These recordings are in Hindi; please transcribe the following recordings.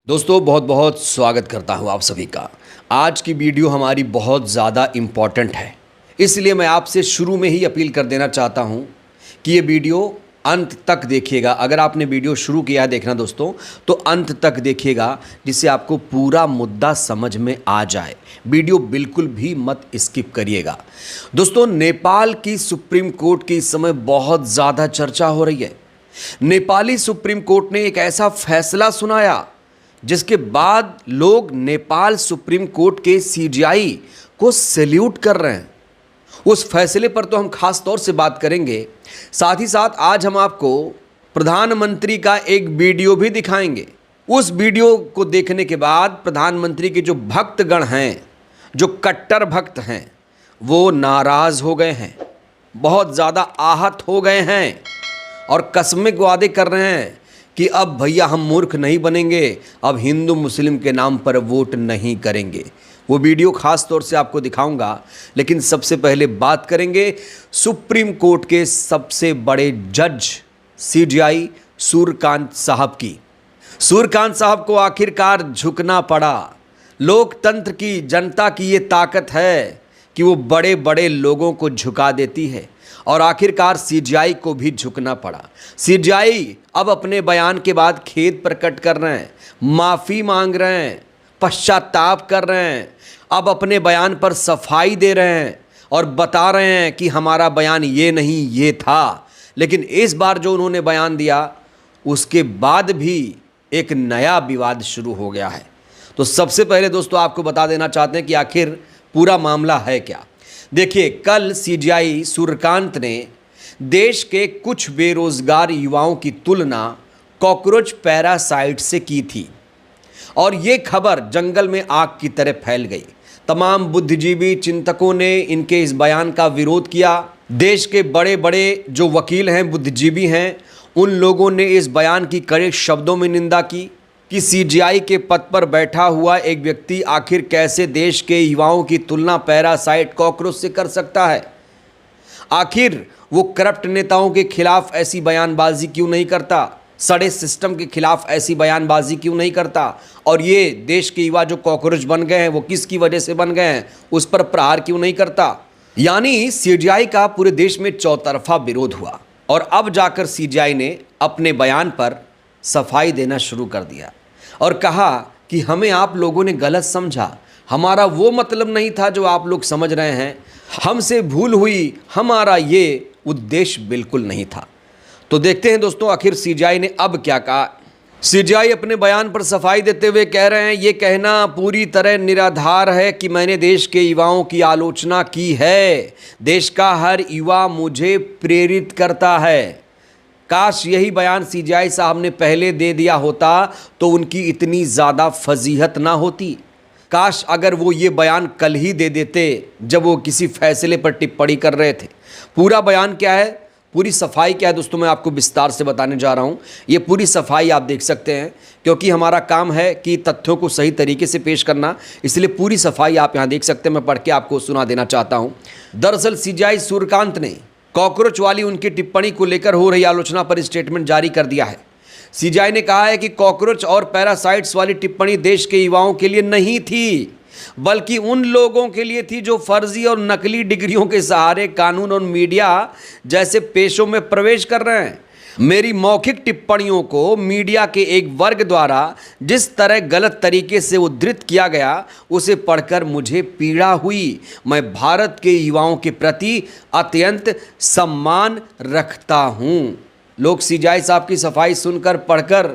दोस्तों बहुत बहुत स्वागत करता हूं आप सभी का। आज की वीडियो हमारी बहुत ज़्यादा इम्पॉर्टेंट है, इसलिए मैं आपसे शुरू में ही अपील कर देना चाहता हूं कि ये वीडियो अंत तक देखिएगा। अगर आपने वीडियो शुरू किया है देखना दोस्तों, तो अंत तक देखिएगा, जिससे आपको पूरा मुद्दा समझ में आ जाए। वीडियो बिल्कुल भी मत स्किप करिएगा। दोस्तों, नेपाल की सुप्रीम कोर्ट की इस समय बहुत ज़्यादा चर्चा हो रही है। नेपाली सुप्रीम कोर्ट ने एक ऐसा फैसला सुनाया जिसके बाद लोग नेपाल सुप्रीम कोर्ट के सीजीआई को सैल्यूट कर रहे हैं। उस फैसले पर तो हम खास तौर से बात करेंगे, साथ ही साथ आज हम आपको प्रधानमंत्री का एक वीडियो भी दिखाएंगे। उस वीडियो को देखने के बाद प्रधानमंत्री के जो भक्तगण हैं, जो कट्टर भक्त हैं, वो नाराज़ हो गए हैं, बहुत ज़्यादा आहत हो गए हैं और कस्में वादे कर रहे हैं कि अब भैया हम मूर्ख नहीं बनेंगे, अब हिंदू मुस्लिम के नाम पर वोट नहीं करेंगे। वो वीडियो खास तौर से आपको दिखाऊंगा, लेकिन सबसे पहले बात करेंगे सुप्रीम कोर्ट के सबसे बड़े जज सीजीआई सूर्यकांत साहब की। सूर्यकांत साहब को आखिरकार झुकना पड़ा। लोकतंत्र की, जनता की ये ताकत है कि वो बड़े बड़े लोगों को झुका देती है, और आखिरकार सीजीआई को भी झुकना पड़ा। सीजीआई अब अपने बयान के बाद खेद प्रकट कर रहे हैं, माफ़ी मांग रहे हैं, पश्चाताप कर रहे हैं, अब अपने बयान पर सफाई दे रहे हैं और बता रहे हैं कि हमारा बयान ये नहीं ये था। लेकिन इस बार जो उन्होंने बयान दिया, उसके बाद भी एक नया विवाद शुरू हो गया है। तो सबसे पहले दोस्तों आपको बता देना चाहते हैं कि आखिर पूरा मामला है क्या। देखिए, कल सीजीआई सूर्यकांत ने देश के कुछ बेरोजगार युवाओं की तुलना कॉकरोच पैरासाइट से की थी, और ये खबर जंगल में आग की तरह फैल गई। तमाम बुद्धिजीवी चिंतकों ने इनके इस बयान का विरोध किया। देश के बड़े बड़े जो वकील हैं, बुद्धिजीवी हैं, उन लोगों ने इस बयान की कड़े शब्दों में निंदा की कि सीजीआई के पद पर बैठा हुआ एक व्यक्ति आखिर कैसे देश के युवाओं की तुलना पैरासाइट कॉकरोच से कर सकता है। आखिर वो करप्ट नेताओं के खिलाफ ऐसी बयानबाजी क्यों नहीं करता, सड़े सिस्टम के खिलाफ ऐसी बयानबाजी क्यों नहीं करता, और ये देश के युवा जो कॉकरोच बन गए हैं वो किसकी वजह से बन गए हैं, उस पर प्रहार क्यों नहीं करता। यानी सीजीआई का पूरे देश में चौतरफा विरोध हुआ, और अब जाकर सीजीआई ने अपने बयान पर सफाई देना शुरू कर दिया और कहा कि हमें आप लोगों ने गलत समझा, हमारा वो मतलब नहीं था जो आप लोग समझ रहे हैं, हमसे भूल हुई, हमारा ये उद्देश्य बिल्कुल नहीं था। तो देखते हैं दोस्तों आखिर सीजीआई ने अब क्या कहा। सीजीआई अपने बयान पर सफाई देते हुए कह रहे हैं, ये कहना पूरी तरह निराधार है कि मैंने देश के युवाओं की आलोचना की है। देश का हर युवा मुझे प्रेरित करता है। काश यही बयान सीजीआई साहब ने पहले दे दिया होता तो उनकी इतनी ज़्यादा फजीहत ना होती। काश अगर वो ये बयान कल ही दे देते जब वो किसी फैसले पर टिप्पणी कर रहे थे। पूरा बयान क्या है, पूरी सफाई क्या है दोस्तों, मैं आपको विस्तार से बताने जा रहा हूँ। ये पूरी सफाई आप देख सकते हैं, क्योंकि हमारा काम है कि तथ्यों को सही तरीके से पेश करना, इसलिए पूरी सफाई आप यहाँ देख सकते हैं। मैं पढ़ के आपको सुना देना चाहता हूँ। दरअसल सीजीआई सूर्यकांत ने कॉकरोच वाली उनकी टिप्पणी को लेकर हो रही आलोचना पर स्टेटमेंट जारी कर दिया है। सीजीआई ने कहा है कि कॉकरोच और पैरासाइट्स वाली टिप्पणी देश के युवाओं के लिए नहीं थी, बल्कि उन लोगों के लिए थी जो फर्जी और नकली डिग्रियों के सहारे कानून और मीडिया जैसे पेशों में प्रवेश कर रहे हैं। मेरी मौखिक टिप्पणियों को मीडिया के एक वर्ग द्वारा जिस तरह गलत तरीके से उद्धृत किया गया, उसे पढ़कर मुझे पीड़ा हुई। मैं भारत के युवाओं के प्रति अत्यंत सम्मान रखता हूँ। लोग सीजीआई साहब की सफाई सुनकर, पढ़कर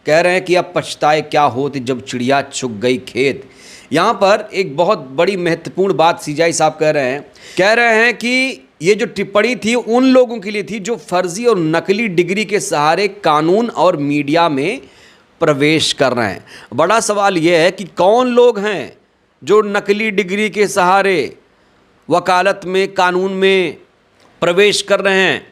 कह रहे हैं कि अब पछताए क्या होती जब चिड़िया चुग गई खेत। यहाँ पर एक बहुत बड़ी महत्वपूर्ण बात सीजीआई साहब कह रहे हैं कि ये जो टिप्पणी थी उन लोगों के लिए थी जो फर्जी और नकली डिग्री के सहारे कानून और मीडिया में प्रवेश कर रहे हैं। बड़ा सवाल ये है कि कौन लोग हैं जो नकली डिग्री के सहारे वकालत में, कानून में प्रवेश कर रहे हैं।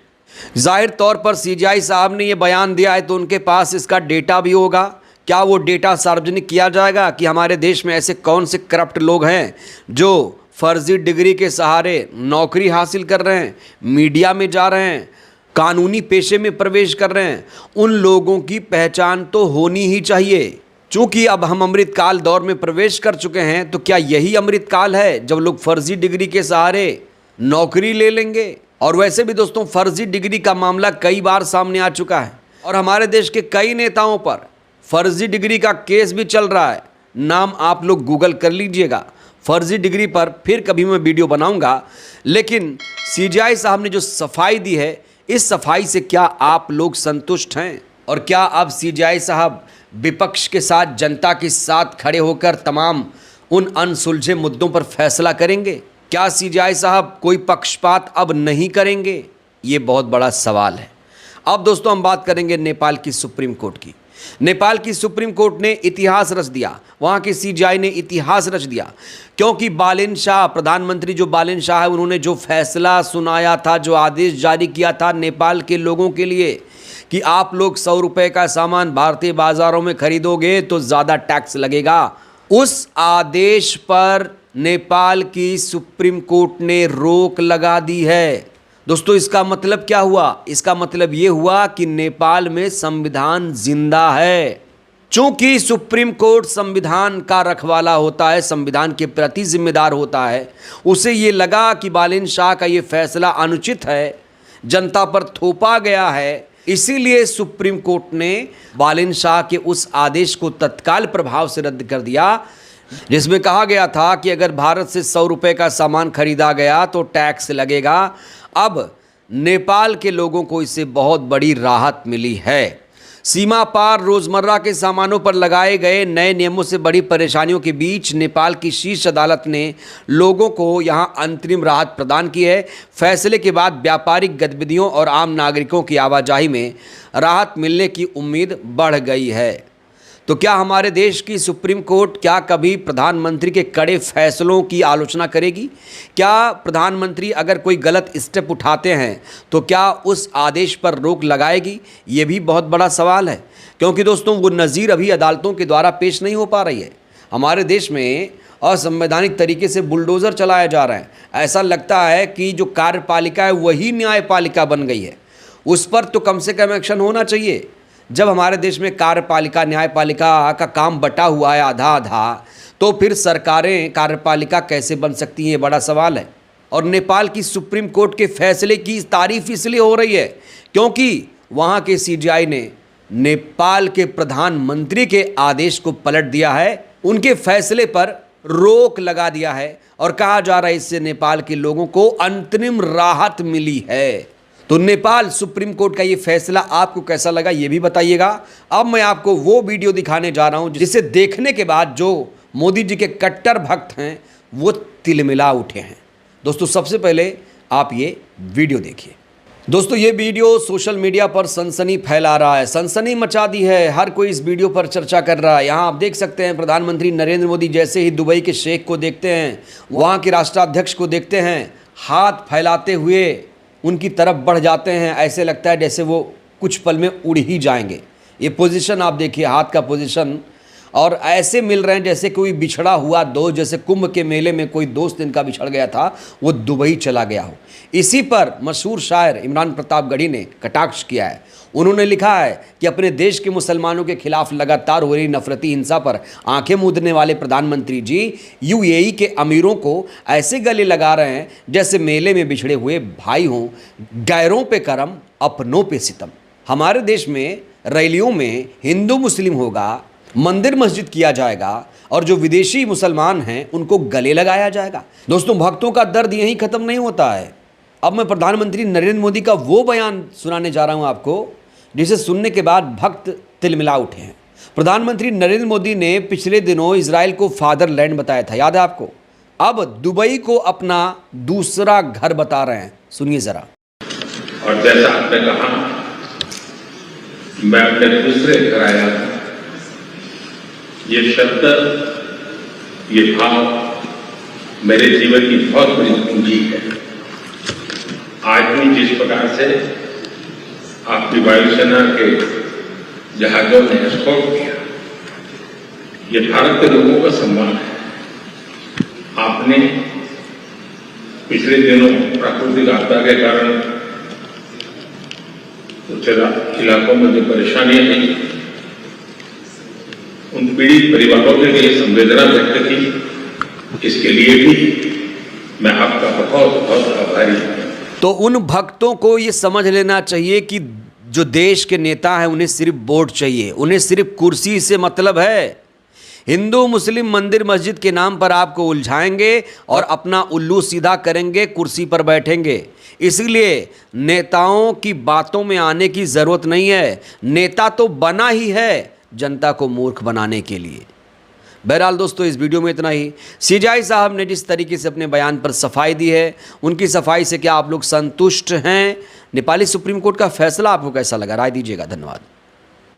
जाहिर तौर पर सीजीआई साहब ने ये बयान दिया है तो उनके पास इसका डेटा भी होगा। क्या वो डेटा सार्वजनिक किया जाएगा कि हमारे देश में ऐसे कौन से करप्ट लोग हैं जो फर्जी डिग्री के सहारे नौकरी हासिल कर रहे हैं, मीडिया में जा रहे हैं, कानूनी पेशे में प्रवेश कर रहे हैं? उन लोगों की पहचान तो होनी ही चाहिए। चूंकि अब हम अमृतकाल दौर में प्रवेश कर चुके हैं, तो क्या यही अमृतकाल है जब लोग फर्जी डिग्री के सहारे नौकरी ले लेंगे? और वैसे भी दोस्तों, फर्जी डिग्री का मामला कई बार सामने आ चुका है और हमारे देश के कई नेताओं पर फर्जी डिग्री का केस भी चल रहा है। नाम आप लोग गूगल कर लीजिएगा। फर्जी डिग्री पर फिर कभी मैं वीडियो बनाऊंगा, लेकिन सीजेआई साहब ने जो सफाई दी है, इस सफाई से क्या आप लोग संतुष्ट हैं? और क्या अब सीजेआई साहब विपक्ष के साथ, जनता के साथ खड़े होकर तमाम उन अनसुलझे मुद्दों पर फैसला करेंगे? क्या सीजेआई साहब कोई पक्षपात अब नहीं करेंगे? ये बहुत बड़ा सवाल है। अब दोस्तों हम बात करेंगे नेपाल की सुप्रीम कोर्ट की। नेपाल की सुप्रीम कोर्ट ने इतिहास रच दिया, वहाँ के सीजेआई ने इतिहास रच दिया, क्योंकि बालेन शाह, प्रधानमंत्री जो बालेन शाह है, उन्होंने जो फैसला सुनाया था, जो आदेश जारी किया था नेपाल के लोगों के लिए कि आप लोग 100 रुपये का सामान भारतीय बाजारों में खरीदोगे तो ज़्यादा टैक्स लगेगा, उस आदेश पर नेपाल की सुप्रीम कोर्ट ने रोक लगा दी है। दोस्तों इसका मतलब क्या हुआ? इसका मतलब ये हुआ कि नेपाल में संविधान जिंदा है। चूंकि सुप्रीम कोर्ट संविधान का रखवाला होता है, संविधान के प्रति जिम्मेदार होता है, उसे ये लगा कि बालेन शाह का ये फैसला अनुचित है, जनता पर थोपा गया है, इसीलिए सुप्रीम कोर्ट ने बालेन शाह के उस आदेश को तत्काल प्रभाव से रद्द कर दिया, जिसमें कहा गया था कि अगर भारत से 100 रुपये का सामान खरीदा गया तो टैक्स लगेगा। अब नेपाल के लोगों को इससे बहुत बड़ी राहत मिली है। सीमा पार रोजमर्रा के सामानों पर लगाए गए नए नियमों से बड़ी परेशानियों के बीच नेपाल की शीर्ष अदालत ने लोगों को यहां अंतरिम राहत प्रदान की है। फैसले के बाद व्यापारिक गतिविधियों और आम नागरिकों की आवाजाही में राहत मिलने की उम्मीद बढ़ गई है। तो क्या हमारे देश की सुप्रीम कोर्ट क्या कभी प्रधानमंत्री के कड़े फैसलों की आलोचना करेगी? क्या प्रधानमंत्री अगर कोई गलत स्टेप उठाते हैं तो क्या उस आदेश पर रोक लगाएगी? ये भी बहुत बड़ा सवाल है, क्योंकि दोस्तों वो नज़ीर अभी अदालतों के द्वारा पेश नहीं हो पा रही है। हमारे देश में असंवैधानिक तरीके से बुलडोज़र चलाया जा रहा है। ऐसा लगता है कि जो कार्यपालिका है वही न्यायपालिका बन गई है। उस पर तो कम से कम एक्शन होना चाहिए। जब हमारे देश में कार्यपालिका न्यायपालिका का काम बटा हुआ है आधा आधा, तो फिर सरकारें कार्यपालिका कैसे बन सकती हैं, ये बड़ा सवाल है। और नेपाल की सुप्रीम कोर्ट के फैसले की तारीफ इसलिए हो रही है क्योंकि वहाँ के सीजेआई ने नेपाल के प्रधानमंत्री के आदेश को पलट दिया है, उनके फैसले पर रोक लगा दिया है और कहा जा रहा है इससे नेपाल के लोगों को अंतरिम राहत मिली है। तो नेपाल सुप्रीम कोर्ट का ये फैसला आपको कैसा लगा ये भी बताइएगा। अब मैं आपको वो वीडियो दिखाने जा रहा हूं जिसे देखने के बाद जो मोदी जी के कट्टर भक्त हैं वो तिलमिला उठे हैं। दोस्तों सबसे पहले आप ये वीडियो देखिए। दोस्तों ये वीडियो सोशल मीडिया पर सनसनी फैला रहा है, सनसनी मचा दी है, हर कोई इस वीडियो पर चर्चा कर रहा है। यहाँ आप देख सकते हैं प्रधानमंत्री नरेंद्र मोदी जैसे ही दुबई के शेख को देखते हैं, वहाँ के राष्ट्राध्यक्ष को देखते हैं, हाथ फैलाते हुए उनकी तरफ बढ़ जाते हैं। ऐसे लगता है जैसे वो कुछ पल में उड़ ही जाएंगे। ये पोजीशन आप देखिए, हाथ का पोजीशन, और ऐसे मिल रहे हैं जैसे कोई बिछड़ा हुआ दोस्त, जैसे कुंभ के मेले में कोई दोस्त इनका बिछड़ गया था, वो दुबई चला गया हो। इसी पर मशहूर शायर इमरान प्रतापगढ़ी ने कटाक्ष किया है। उन्होंने लिखा है कि अपने देश के मुसलमानों के खिलाफ लगातार हो रही नफरती हिंसा पर आंखें मूंदने वाले प्रधानमंत्री जी यूएई के अमीरों को ऐसे गले लगा रहे हैं जैसे मेले में बिछड़े हुए भाई हों, गैरों पे करम अपनों पे सितम। हमारे देश में रैलियों में हिंदू मुस्लिम होगा, मंदिर मस्जिद किया जाएगा और जो विदेशी मुसलमान हैं उनको गले लगाया जाएगा। दोस्तों भक्तों का दर्द यहीं ख़त्म नहीं होता है। अब मैं प्रधानमंत्री नरेंद्र मोदी का वो बयान सुनाने जा रहा हूं आपको जिसे सुनने के बाद भक्त तिलमिला उठे हैं। प्रधानमंत्री नरेंद्र मोदी ने पिछले दिनों इजराइल को फादरलैंड बताया था, याद है आपको? अब दुबई को अपना दूसरा घर बता रहे हैं, सुनिए जरा। और जैसा आपने कहा, मैं अपने दूसरे घर आया, ये शब्द, ये भाव मेरे जीवन की बहुत बड़ी पूंजी है। आज भी जिस प्रकार से आपकी वायुसेना के जहाजों ने एस्कॉर्ट किया, ये भारत के लोगों का सम्मान है। आपने पिछले दिनों प्राकृतिक आपदा के कारण कुछ इलाकों में जो परेशानियां आई, उन पीड़ित परिवारों के लिए संवेदना व्यक्त की, इसके लिए भी मैं आपका बहुत बहुत आभारी हूं। तो उन भक्तों को ये समझ लेना चाहिए कि जो देश के नेता हैं उन्हें सिर्फ वोट चाहिए, उन्हें सिर्फ कुर्सी से मतलब है। हिंदू मुस्लिम मंदिर मस्जिद के नाम पर आपको उलझाएंगे और अपना उल्लू सीधा करेंगे, कुर्सी पर बैठेंगे। इसलिए नेताओं की बातों में आने की ज़रूरत नहीं है। नेता तो बना ही है जनता को मूर्ख बनाने के लिए। बहरहाल दोस्तों, इस वीडियो में इतना ही। सीजाई साहब ने जिस तरीके से अपने बयान पर सफाई दी है, उनकी सफाई से क्या आप लोग संतुष्ट हैं? नेपाली सुप्रीम कोर्ट का फैसला आपको कैसा लगा? राय दीजिएगा। धन्यवाद।